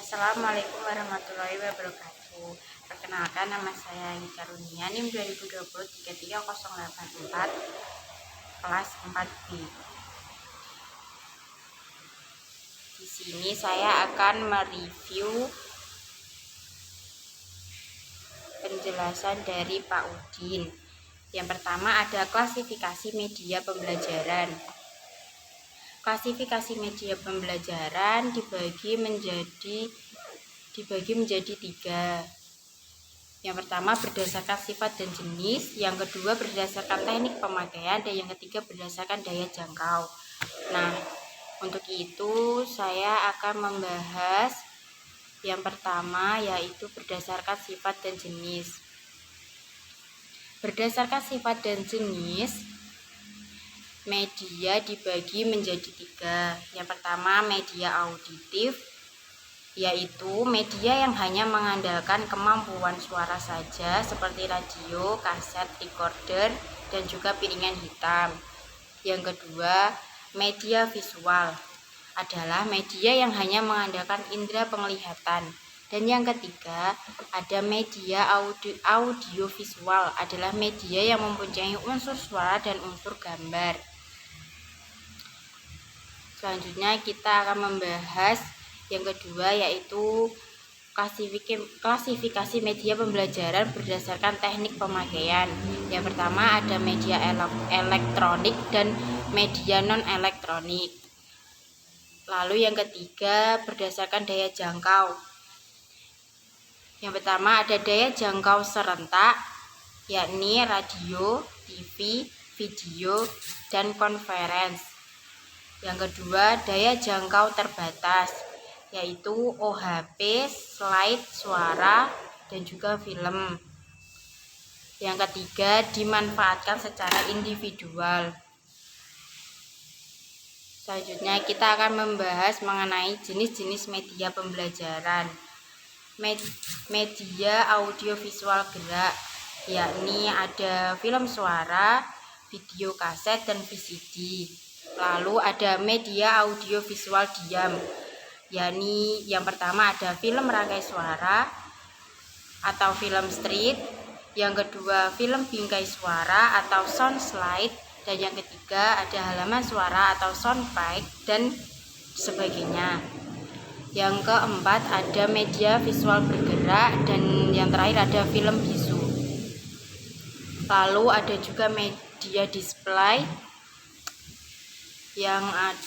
Assalamualaikum warahmatullahi wabarakatuh. Perkenalkan, nama saya Eni Karunia, NIM 2020-33084, kelas 4B. Di sini saya akan mereview penjelasan dari Pak Udin. Yang pertama ada klasifikasi media pembelajaran. Klasifikasi media pembelajaran dibagi menjadi 3. Yang pertama berdasarkan sifat dan jenis, yang kedua berdasarkan teknik pemakaian, dan yang ketiga berdasarkan daya jangkau. Nah, untuk itu saya akan membahas yang pertama, yaitu berdasarkan sifat dan jenis. Berdasarkan sifat dan jenis, media dibagi menjadi 3. Yang pertama media auditif, yaitu media yang hanya mengandalkan kemampuan suara saja seperti radio, kaset, recorder, dan juga piringan hitam. Yang kedua media visual, adalah media yang hanya mengandalkan indera penglihatan. Dan yang ketiga ada media audiovisual, adalah media yang mempunyai unsur suara dan unsur gambar. Selanjutnya kita akan membahas yang kedua, yaitu klasifikasi media pembelajaran berdasarkan teknik pemakaian. Yang pertama ada media elektronik dan media non-elektronik. Lalu yang ketiga berdasarkan daya jangkau. Yang pertama ada daya jangkau serentak, yakni radio, TV, video, dan konferensi. Yang kedua daya jangkau terbatas, yaitu OHP, slide, suara, dan juga film. Yang ketiga dimanfaatkan secara individual. Selanjutnya kita akan membahas mengenai jenis-jenis media pembelajaran. Media audiovisual gerak, yakni ada film suara, video kaset, dan VCD. Lalu ada media audiovisual diam, yakni yang pertama ada film rangkai suara atau film street, yang kedua film bingkai suara atau sound slide, dan yang ketiga ada halaman suara atau soundbite dan sebagainya. Yang keempat ada media visual bergerak, dan yang terakhir ada film bisu. Lalu ada juga media display yang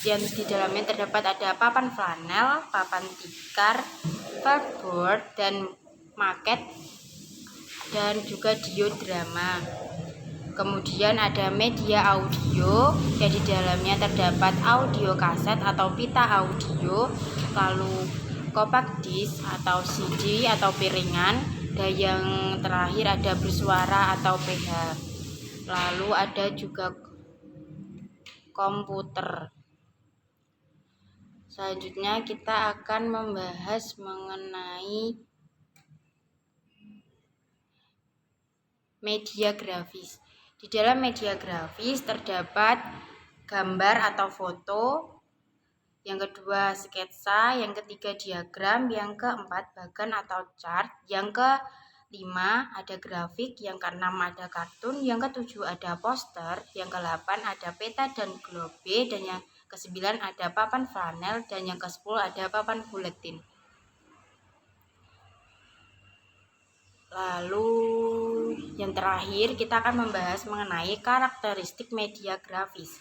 di dalamnya terdapat ada papan flanel, papan tikar, cardboard, dan maket, dan juga diodrama. Kemudian ada media audio yang di dalamnya terdapat audio kaset atau pita audio, lalu compact disc atau CD atau piringan, dan yang terakhir ada bersuara atau PH. Lalu ada juga komputer. Selanjutnya kita akan membahas mengenai media grafis. Di dalam media grafis terdapat gambar atau foto, yang kedua sketsa, yang ketiga diagram, yang keempat bagan atau chart, yang kelima ada grafik, yang keenam ada kartun, yang ketujuh ada poster, yang kedelapan ada peta dan globe, dan yang kesembilan ada papan flanel, dan yang kesepuluh ada papan buletin. Lalu yang terakhir kita akan membahas mengenai karakteristik media grafis.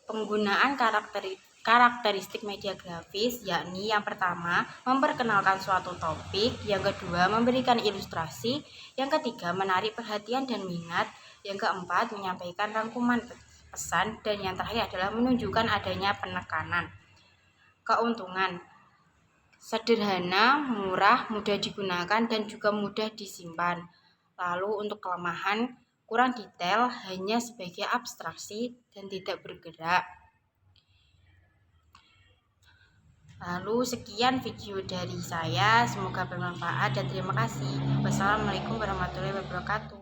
Penggunaan karakteristik media grafis, yakni yang pertama memperkenalkan suatu topik, yang kedua memberikan ilustrasi, yang ketiga menarik perhatian dan minat, yang keempat menyampaikan rangkuman pesan, dan yang terakhir adalah menunjukkan adanya penekanan. Keuntungan: sederhana, murah, mudah digunakan, dan juga mudah disimpan. Lalu untuk kelemahan, kurang detail, hanya sebagai abstraksi dan tidak bergerak. Lalu sekian video dari saya, semoga bermanfaat dan terima kasih. Wassalamualaikum warahmatullahi wabarakatuh.